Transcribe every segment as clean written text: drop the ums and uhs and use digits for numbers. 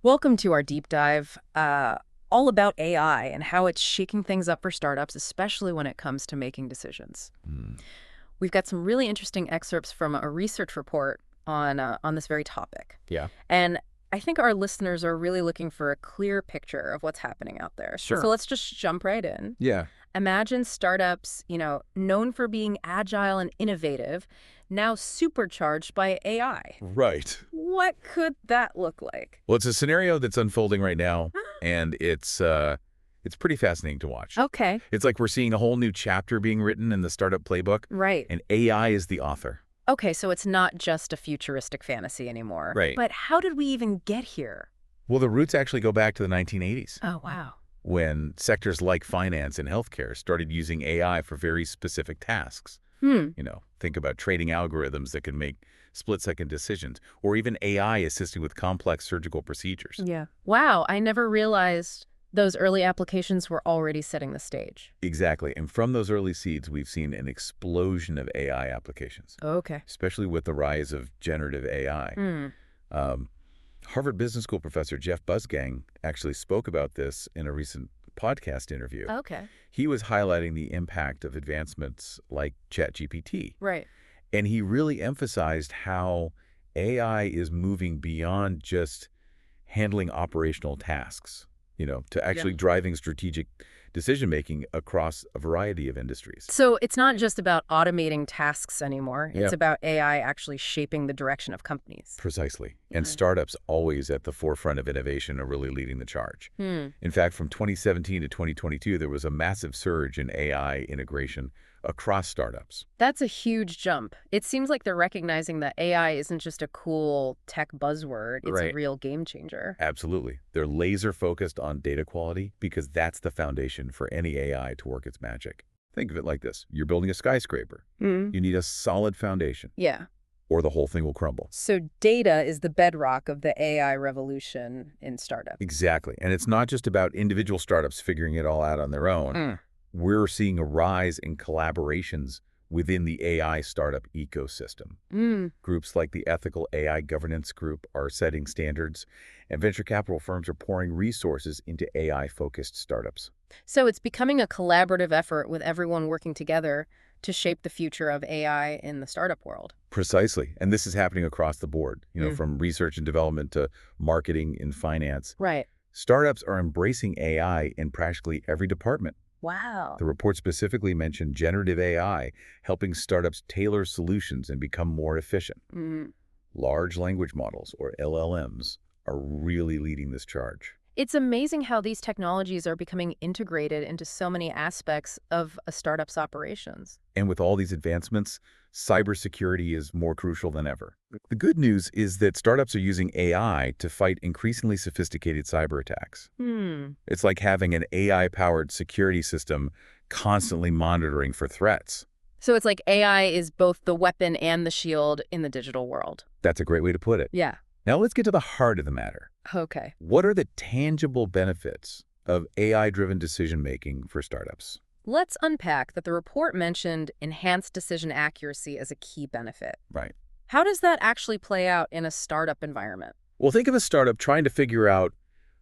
Welcome to our deep dive, all about AI and how it's shaking things up for startups, especially when it comes to making decisions. Mm. We've got some really interesting excerpts from a research report on this very topic, Yeah, and I think our listeners are really looking for a clear picture of what's happening out there. So sure. let's just jump right in. Yeah, Imagine startups, known for being agile and innovative, now supercharged by AI. right. What could that look like? Well, it's a scenario that's unfolding right now, and it's pretty fascinating to watch. Okay. It's like we're seeing a whole new chapter being written in the startup playbook, Right. and AI is the author. Okay, so it's not just a futuristic fantasy anymore. Right. But how did we even get here? Well, the roots actually go back to the 1980s, Oh, wow. when sectors like finance and healthcare started using AI for very specific tasks. Hmm. Think about trading algorithms that can make split-second decisions, or even AI assisting with complex surgical procedures. Yeah. Wow, I never realized those early applications were already setting the stage. Exactly. And from those early seeds, we've seen an explosion of AI applications, Okay. especially with the rise of generative AI. Hmm. Um, Harvard Business School professor Jeff Busgang actually spoke about this in a recent podcast interview. Okay. He was highlighting the impact of advancements like ChatGPT, Right. and he really emphasized how AI is moving beyond just handling operational tasks, to Yeah. actually driving strategic decision-making across a variety of industries. So it's not just about automating tasks anymore. It's Yeah, about AI actually shaping the direction of companies. precisely. And Right. startups always at the forefront of innovation are really leading the charge. Hmm. In fact, from 2017 to 2022, there was a massive surge in AI integration across startups. That's a huge jump. It seems like they're recognizing that AI isn't just a cool tech buzzword, it's a Right. real game changer. Absolutely. They're laser focused on data quality because that's the foundation for any AI to work its magic. Think of it like this. You're building a skyscraper. Hmm. You need a solid foundation Yeah. or the whole thing will crumble. So data is the bedrock of the AI revolution in startup. Exactly. And it's not just about individual startups figuring it all out on their own. Mm. We're seeing a rise in collaborations within the AI startup ecosystem. Mm. Groups like the Ethical AI Governance Group are setting standards, and venture capital firms are pouring resources into AI-focused startups. So it's becoming a collaborative effort with everyone working together to shape the future of AI in the startup world. Precisely. And this is happening across the board, Mm. from research and development to marketing and finance. Right. Startups are embracing AI in practically every department. Wow. The report specifically mentioned generative AI helping startups tailor solutions and become more efficient. Mm. Large language models, or LLMs, are really leading this charge. It's amazing how these technologies are becoming integrated into so many aspects of a startup's operations. And with all these advancements, cybersecurity is more crucial than ever. The good news is that startups are using AI to fight increasingly sophisticated cyber attacks. Hmm. It's like having an AI-powered security system constantly monitoring for threats. So it's like AI is both the weapon and the shield in the digital world. That's a great way to put it. Yeah. Now let's get to the heart of the matter. Okay. What are the tangible benefits of AI-driven decision-making for startups? Let's unpack that the report mentioned enhanced decision accuracy as a key benefit. Right. How does that actually play out in a startup environment? Well, think of a startup trying to figure out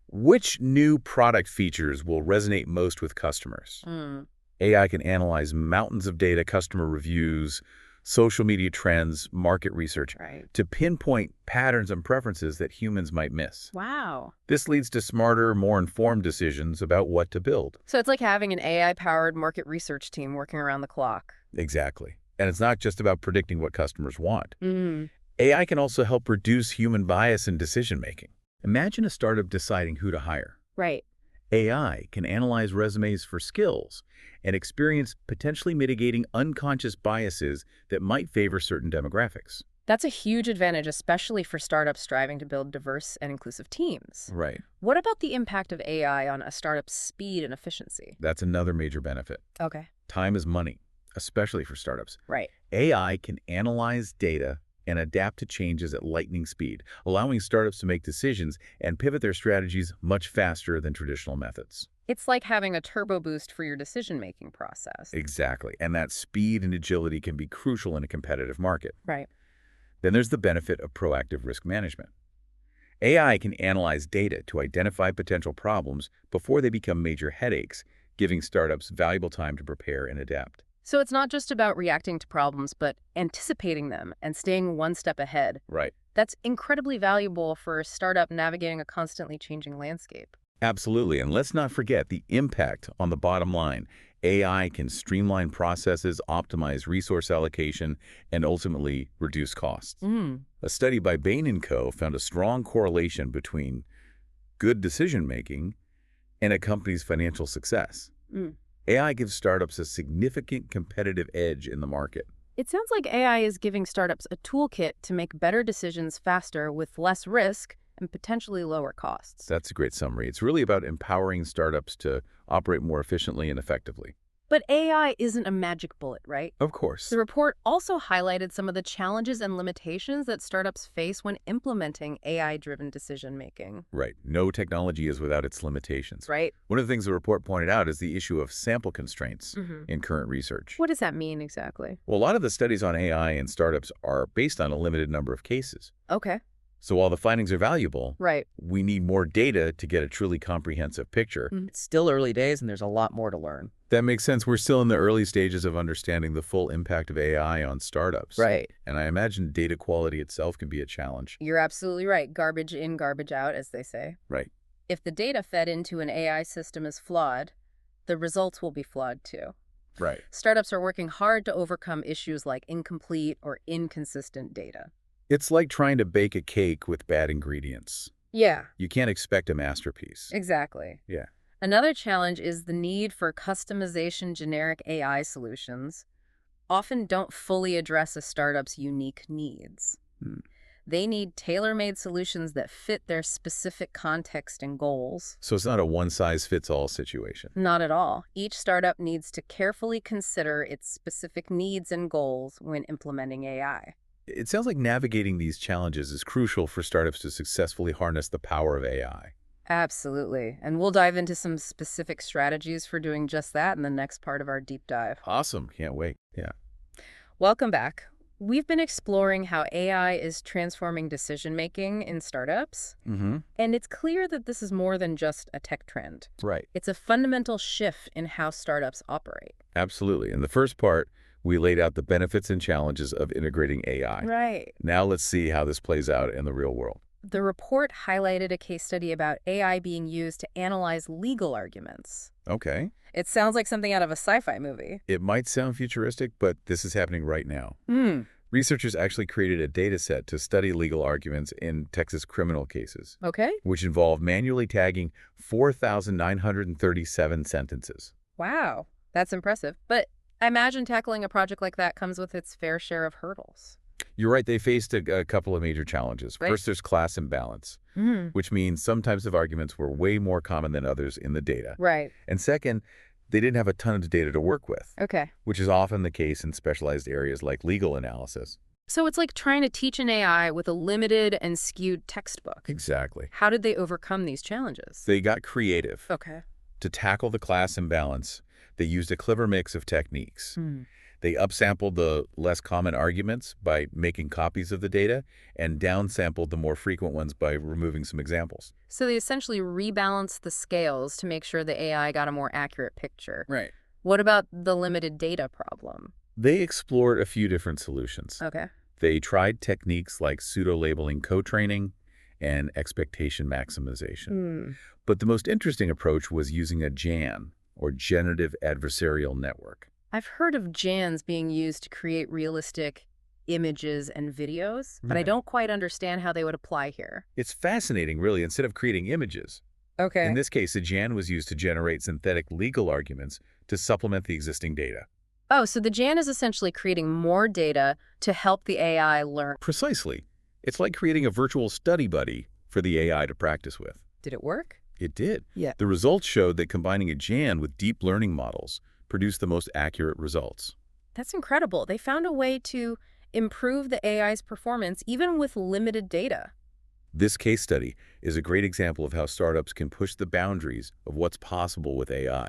which new product features will resonate most with customers. Hmm. AI can analyze mountains of data, customer reviews, social media trends, market research, Right. to pinpoint patterns and preferences that humans might miss. Wow. This leads to smarter, more informed decisions about what to build. So it's like having an AI-powered market research team working around the clock. Exactly. And it's not just about predicting what customers want. Mm. AI can also help reduce human bias in decision-making. Imagine a startup deciding who to hire. Right. AI can analyze resumes for skills and experience potentially mitigating unconscious biases that might favor certain demographics. That's a huge advantage, especially for startups striving to build diverse and inclusive teams. Right. What about the impact of AI on a startup's speed and efficiency? That's another major benefit. Okay. Time is money, especially for startups. Right. AI can analyze data and adapt to changes at lightning speed, allowing startups to make decisions and pivot their strategies much faster than traditional methods. It's like having a turbo boost for your decision-making process. Exactly. And that speed and agility can be crucial in a competitive market. Right. Then there's the benefit of proactive risk management. AI can analyze data to identify potential problems before they become major headaches, giving startups valuable time to prepare and adapt. So it's not just about reacting to problems, but anticipating them and staying one step ahead. Right. That's incredibly valuable for a startup navigating a constantly changing landscape. Absolutely. And let's not forget the impact on the bottom line. AI can streamline processes, optimize resource allocation, and ultimately reduce costs. Mm. A study by Bain & Co. found a strong correlation between good decision-making and a company's financial success. Mm. AI gives startups a significant competitive edge in the market. It sounds like AI is giving startups a toolkit to make better decisions faster with less risk and potentially lower costs. That's a great summary. It's really about empowering startups to operate more efficiently and effectively. But AI isn't a magic bullet, right? Of course. The report also highlighted some of the challenges and limitations that startups face when implementing AI-driven decision-making. Right. No technology is without its limitations. Right? One of the things the report pointed out is the issue of sample constraints Mm-hmm. in current research. What does that mean exactly? Well, a lot of the studies on AI and startups are based on a limited number of cases. Okay. So while the findings are valuable, Right. we need more data to get a truly comprehensive picture. It's still early days and there's a lot more to learn. That makes sense. We're still in the early stages of understanding the full impact of AI on startups. Right. And I imagine data quality itself can be a challenge. You're absolutely right. Garbage in, garbage out, as they say. Right. If the data fed into an AI system is flawed, the results will be flawed too. Right. Startups are working hard to overcome issues like incomplete or inconsistent data. It's like trying to bake a cake with bad ingredients. Yeah, You can't expect a masterpiece. exactly. Yeah. Another challenge is the need for customization. Generic AI solutions often don't fully address a startup's unique needs. Hmm. They need tailor-made solutions that fit their specific context and goals. So it's not a one-size-fits-all situation. Not at all. Each startup needs to carefully consider its specific needs and goals when implementing AI. It sounds like navigating these challenges is crucial for startups to successfully harness the power of AI. Absolutely. And we'll dive into some specific strategies for doing just that in the next part of our deep dive. Awesome. Can't wait. Yeah. Welcome back. We've been exploring how AI is transforming decision-making in startups, Mm-hmm. and it's clear that this is more than just a tech trend. Right. It's a fundamental shift in how startups operate. Absolutely. In the first part, we laid out the benefits and challenges of integrating AI. Right. Now let's see how this plays out in the real world. The report highlighted a case study about AI being used to analyze legal arguments. Okay. It sounds like something out of a sci-fi movie. It might sound futuristic, but this is happening right now. Hmm. Researchers actually created a data set to study legal arguments in Texas criminal cases, Okay. which involved manually tagging 4,937 sentences. Wow. That's impressive. But I imagine tackling a project like that comes with its fair share of hurdles. You're right, they faced a couple of major challenges. Right. First, there's class imbalance, which means some types of arguments were way more common than others in the data. Right. And second, they didn't have a ton of data to work with, Okay. which is often the case in specialized areas like legal analysis. So it's like trying to teach an AI with a limited and skewed textbook. Exactly. How did they overcome these challenges? They got creative. Okay. To tackle the class imbalance, they used a clever mix of techniques. Hmm. They upsampled the less common arguments by making copies of the data and downsampled the more frequent ones by removing some examples. So they essentially rebalanced the scales to make sure the AI got a more accurate picture. Right. What about the limited data problem? They explored a few different solutions. Okay. They tried techniques like pseudo-labeling co-training and expectation maximization. Hmm. But the most interesting approach was using a GAN, or Generative Adversarial Network. I've heard of GANs being used to create realistic images and videos, but I Right. don't quite understand how they would apply here. It's fascinating, really. Instead of creating images, Okay. in this case, a GAN was used to generate synthetic legal arguments to supplement the existing data. Oh, so the GAN is essentially creating more data to help the AI learn. Precisely. It's like creating a virtual study buddy for the AI to practice with. Did it work? It did. Yeah. The results showed that combining a GAN with deep learning models produced the most accurate results. That's incredible. They found a way to improve the AI's performance even with limited data. This case study is a great example of how startups can push the boundaries of what's possible with AI,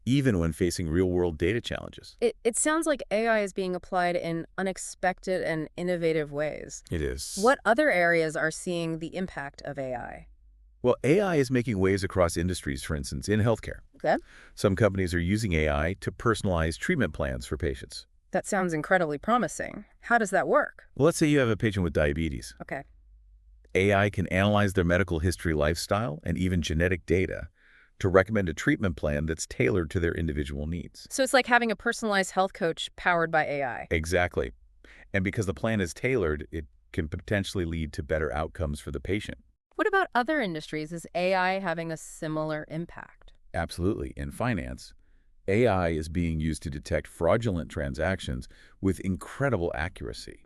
even when facing real-world data challenges. It sounds like AI is being applied in unexpected and innovative ways. It is. What other areas are seeing the impact of AI? Well, AI is making waves across industries, for instance, in healthcare. Okay. Some companies are using AI to personalize treatment plans for patients. That sounds incredibly promising. How does that work? Well, let's say you have a patient with diabetes. Okay. AI can analyze their medical history, lifestyle, and even genetic data to recommend a treatment plan that's tailored to their individual needs. So it's like having a personalized health coach powered by AI. Exactly. And because the plan is tailored, it can potentially lead to better outcomes for the patient. What about other industries? Is AI having a similar impact? Absolutely. In finance, AI is being used to detect fraudulent transactions with incredible accuracy.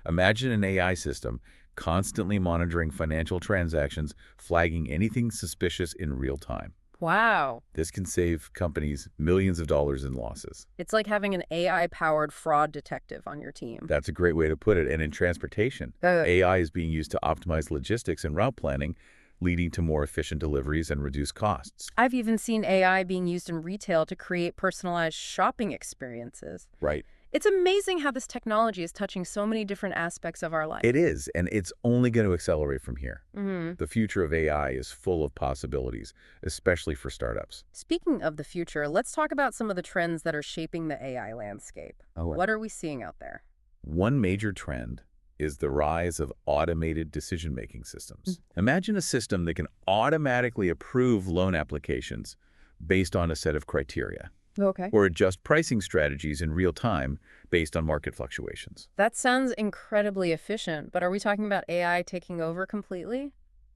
Imagine an AI system constantly monitoring financial transactions, flagging anything suspicious in real time. Wow. This can save companies millions of dollars in losses. It's like having an AI-powered fraud detective on your team. That's a great way to put it. And in transportation, AI is being used to optimize logistics and route planning, leading to more efficient deliveries and reduced costs. I've even seen AI being used in retail to create personalized shopping experiences. Right. It's amazing how this technology is touching so many different aspects of our life. It is, and it's only going to accelerate from here. Mm-hmm. The future of AI is full of possibilities, especially for startups. Speaking of the future, let's talk about some of the trends that are shaping the AI landscape. What are we seeing out there? One major trend is the rise of automated decision-making systems. Imagine a system that can automatically approve loan applications based on a set of criteria, Okay. or adjust pricing strategies in real time based on market fluctuations. That sounds incredibly efficient, but are we talking about AI taking over completely?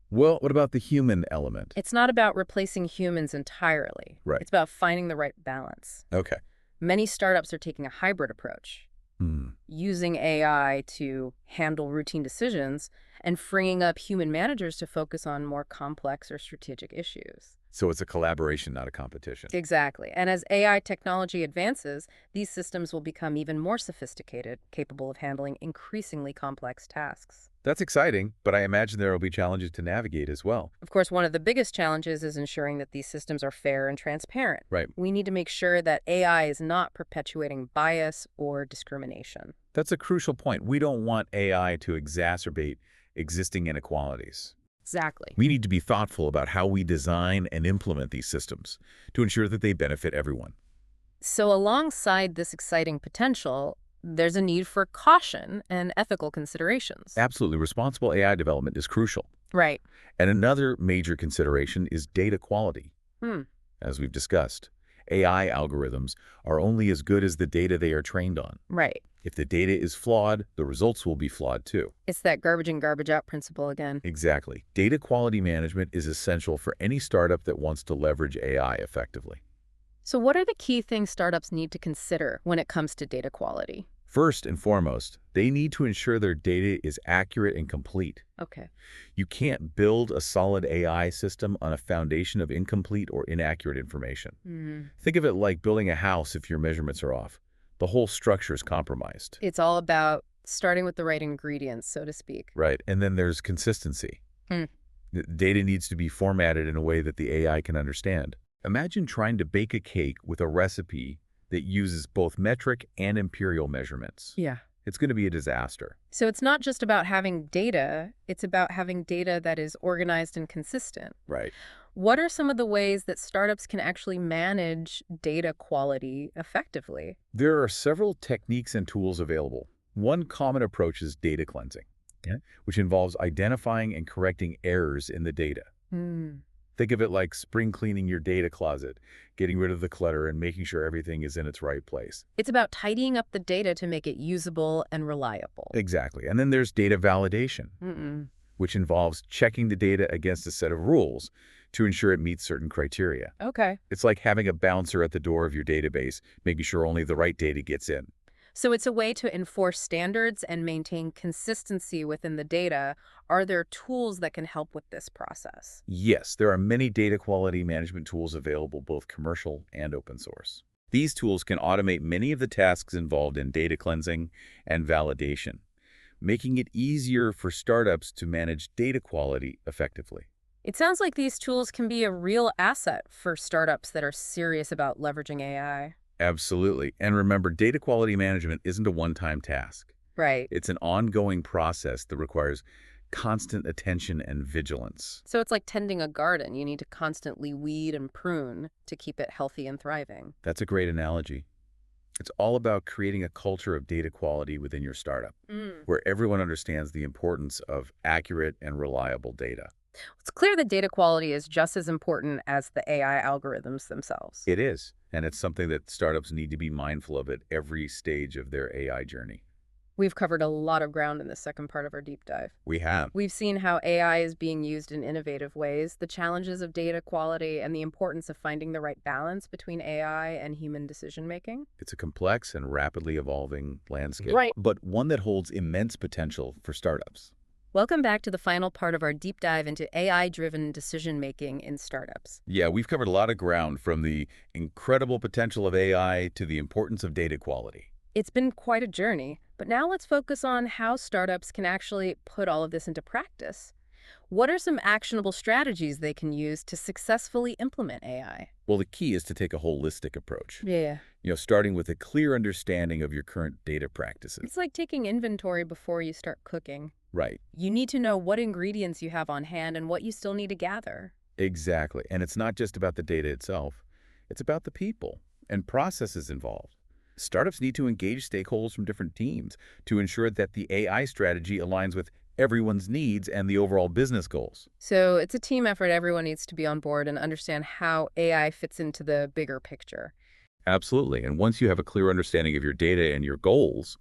Well, what about the human element? It's not about replacing humans entirely. Right. It's about finding the right balance. Okay. Many startups are taking a hybrid approach, using AI to handle routine decisions and freeing up human managers to focus on more complex or strategic issues. So it's a collaboration, not a competition. Exactly. And as AI technology advances, these systems will become even more sophisticated, capable of handling increasingly complex tasks. That's exciting, but I imagine there will be challenges to navigate as well. Of course, one of the biggest challenges is ensuring that these systems are fair and transparent. Right. We need to make sure that AI is not perpetuating bias or discrimination. That's a crucial point. We don't want AI to exacerbate existing inequalities. Exactly. We need to be thoughtful about how we design and implement these systems to ensure that they benefit everyone. So alongside this exciting potential, there's a need for caution and ethical considerations. Absolutely. Responsible AI development is crucial. Right. And another major consideration is data quality. As we've discussed, AI algorithms are only as good as the data they are trained on. Right. If the data is flawed, the results will be flawed too. It's that garbage in, garbage out principle again. Exactly. Data quality management is essential for any startup that wants to leverage AI effectively. So what are the key things startups need to consider when it comes to data quality? First and foremost, they need to ensure their data is accurate and complete. Okay. You can't build a solid AI system on a foundation of incomplete or inaccurate information. Think of it like building a house if your measurements are off. The whole structure is compromised. It's all about starting with the right ingredients, so to speak. Right. And then there's consistency. The data needs to be formatted in a way that the AI can understand. Imagine trying to bake a cake with a recipe that uses both metric and imperial measurements. Yeah. It's going to be a disaster. So it's not just about having data, it's about having data that is organized and consistent. Right. What are some of the ways that startups can actually manage data quality effectively? There are several techniques and tools available. One common approach is data cleansing, which involves identifying and correcting errors in the data. Think of it like spring cleaning your data closet, getting rid of the clutter and making sure everything is in its right place. It's about tidying up the data to make it usable and reliable. Exactly. And then there's data validation, which involves checking the data against a set of rules to ensure it meets certain criteria. Okay. It's like having a bouncer at the door of your database, making sure only the right data gets in. So it's a way to enforce standards and maintain consistency within the data. Are there tools that can help with this process? Yes, there are many data quality management tools available, both commercial and open source. These tools can automate many of the tasks involved in data cleansing and validation, making it easier for startups to manage data quality effectively. It sounds like these tools can be a real asset for startups that are serious about leveraging AI. Absolutely. And remember, data quality management isn't a one-time task. Right. It's an ongoing process that requires constant attention and vigilance. So it's like tending a garden. You need to constantly weed and prune to keep it healthy and thriving. That's a great analogy. It's all about creating a culture of data quality within your startup, where everyone understands the importance of accurate and reliable data. It's clear that data quality is just as important as the AI algorithms themselves. It is, and it's something that startups need to be mindful of at every stage of their AI journey. We've covered a lot of ground in the second part of our deep dive. We have. We've seen how AI is being used in innovative ways, the challenges of data quality, and the importance of finding the right balance between AI and human decision-making. It's a complex and rapidly evolving landscape, Right. but one that holds immense potential for startups. Welcome back to the final part of our deep dive into AI-driven decision-making in startups. Yeah, we've covered a lot of ground, from the incredible potential of AI to the importance of data quality. It's been quite a journey, but now let's focus on how startups can actually put all of this into practice. What are some actionable strategies they can use to successfully implement AI? Well, the key is to take a holistic approach. Yeah. Starting with a clear understanding of your current data practices. It's like taking inventory before you start cooking. Right. You need to know what ingredients you have on hand and what you still need to gather. Exactly. And it's not just about the data itself. It's about the people and processes involved. Startups need to engage stakeholders from different teams to ensure that the AI strategy aligns with everyone's needs and the overall business goals. So it's a team effort. Everyone needs to be on board and understand how AI fits into the bigger picture. Absolutely. And once you have a clear understanding of your data and your goals,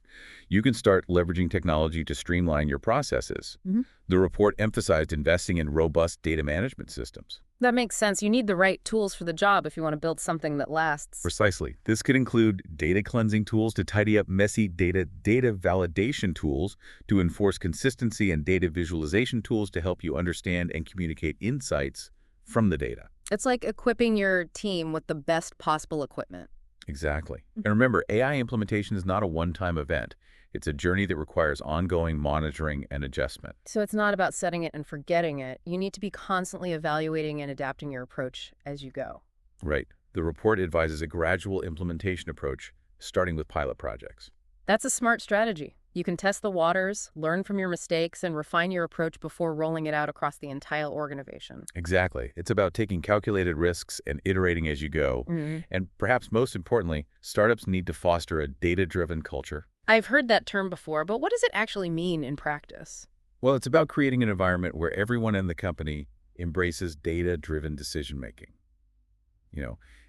you can start leveraging technology to streamline your processes. The report emphasized investing in robust data management systems. That makes sense. You need the right tools for the job if you want to build something that lasts. Precisely. This could include data cleansing tools to tidy up messy data validation tools to enforce consistency, and data visualization tools to help you understand and communicate insights from the data. It's like equipping your team with the best possible equipment. Exactly. And remember, AI implementation is not a one-time event. It's a journey that requires ongoing monitoring and adjustment. So it's not about setting it and forgetting it. You need to be constantly evaluating and adapting your approach as you go. Right. The report advises a gradual implementation approach, starting with pilot projects. That's a smart strategy. You can test the waters, learn from your mistakes, and refine your approach before rolling it out across the entire organization. Exactly. It's about taking calculated risks and iterating as you go. And perhaps most importantly, startups need to foster a data-driven culture. I've heard that term before, but what does it actually mean in practice? Well, it's about creating an environment where everyone in the company embraces data-driven decision-making.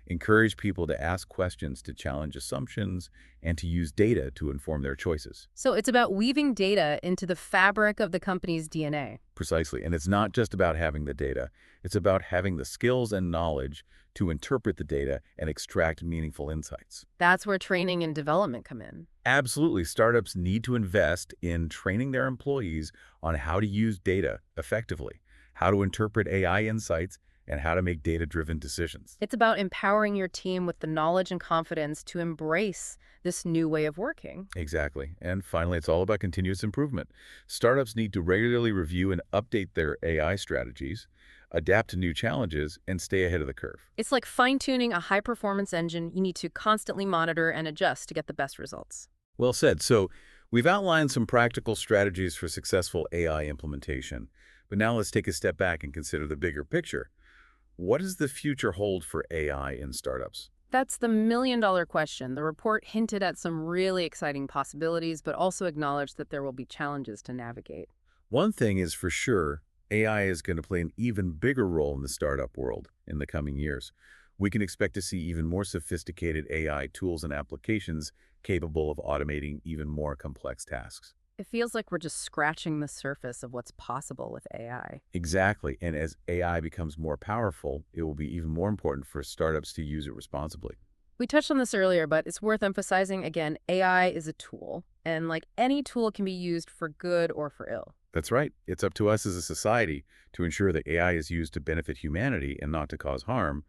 Encourage people to ask questions, to challenge assumptions, and to use data to inform their choices. So it's about weaving data into the fabric of the company's DNA. Precisely. And it's not just about having the data. It's about having the skills and knowledge to interpret the data and extract meaningful insights. That's where training and development come in. Absolutely. Startups need to invest in training their employees on how to use data effectively, how to interpret AI insights, and how to make data-driven decisions. It's about empowering your team with the knowledge and confidence to embrace this new way of working. Exactly. And finally, it's all about continuous improvement. Startups need to regularly review and update their AI strategies, adapt to new challenges, and stay ahead of the curve. It's like fine-tuning a high-performance engine. You need to constantly monitor and adjust to get the best results. Well said. So we've outlined some practical strategies for successful AI implementation. But now let's take a step back and consider the bigger picture. What does the future hold for AI in startups? That's the million-dollar question. The report hinted at some really exciting possibilities, but also acknowledged that there will be challenges to navigate. One thing is for sure, AI is going to play an even bigger role in the startup world in the coming years. We can expect to see even more sophisticated AI tools and applications capable of automating even more complex tasks. It feels like we're just scratching the surface of what's possible with AI. Exactly. And as AI becomes more powerful, it will be even more important for startups to use it responsibly. We touched on this earlier, but it's worth emphasizing again, AI is a tool, and like any tool can be used for good or for ill. That's right. It's up to us as a society to ensure that AI is used to benefit humanity and not to cause harm.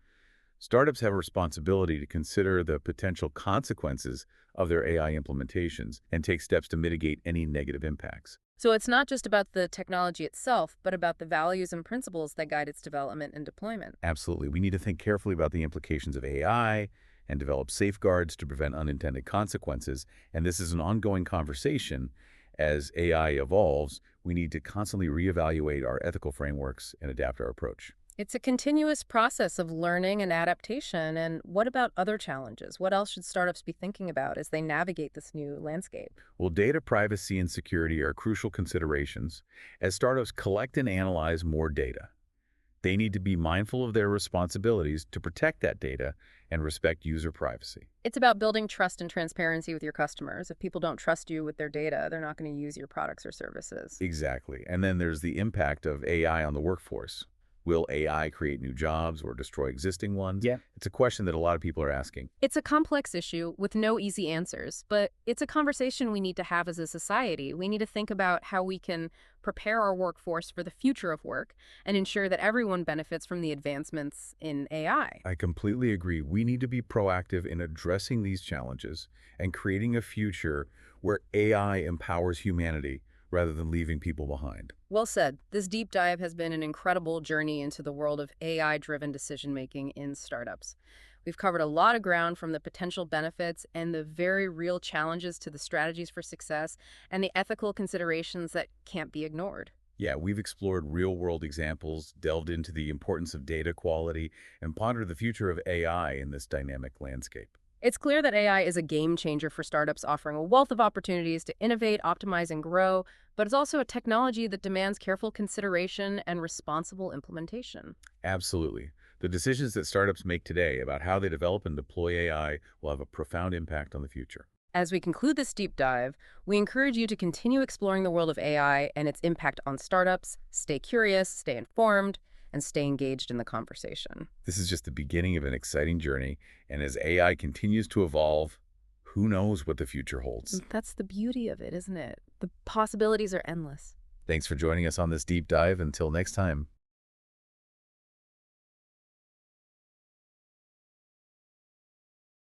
Startups have a responsibility to consider the potential consequences of their AI implementations and take steps to mitigate any negative impacts. So it's not just about the technology itself, but about the values and principles that guide its development and deployment. Absolutely. We need to think carefully about the implications of AI and develop safeguards to prevent unintended consequences. And this is an ongoing conversation. As AI evolves, we need to constantly reevaluate our ethical frameworks and adapt our approach. It's a continuous process of learning and adaptation. And what about other challenges? What else should startups be thinking about as they navigate this new landscape? Well, data privacy and security are crucial considerations. As startups collect and analyze more data, they need to be mindful of their responsibilities to protect that data and respect user privacy. It's about building trust and transparency with your customers. If people don't trust you with their data, they're not going to use your products or services. Exactly. And then there's the impact of AI on the workforce. Will AI create new jobs or destroy existing ones? Yeah. It's a question that a lot of people are asking. It's a complex issue with no easy answers, but it's a conversation we need to have as a society. We need to think about how we can prepare our workforce for the future of work and ensure that everyone benefits from the advancements in AI. I completely agree. We need to be proactive in addressing these challenges and creating a future where AI empowers humanity rather than leaving people behind. Well said. This deep dive has been an incredible journey into the world of AI-driven decision-making in startups. We've covered a lot of ground, from the potential benefits and the very real challenges to the strategies for success and the ethical considerations that can't be ignored. Yeah, we've explored real-world examples, delved into the importance of data quality, and pondered the future of AI in this dynamic landscape. It's clear that AI is a game changer for startups, offering a wealth of opportunities to innovate, optimize, and grow, but it's also a technology that demands careful consideration and responsible implementation. Absolutely. The decisions that startups make today about how they develop and deploy AI will have a profound impact on the future. As we conclude this deep dive, we encourage you to continue exploring the world of AI and its impact on startups. Stay curious, stay informed, and stay engaged in the conversation. This is just the beginning of an exciting journey, and as AI continues to evolve, who knows what the future holds. That's the beauty of it, isn't it? The possibilities are endless. Thanks for joining us on this deep dive. Until next time.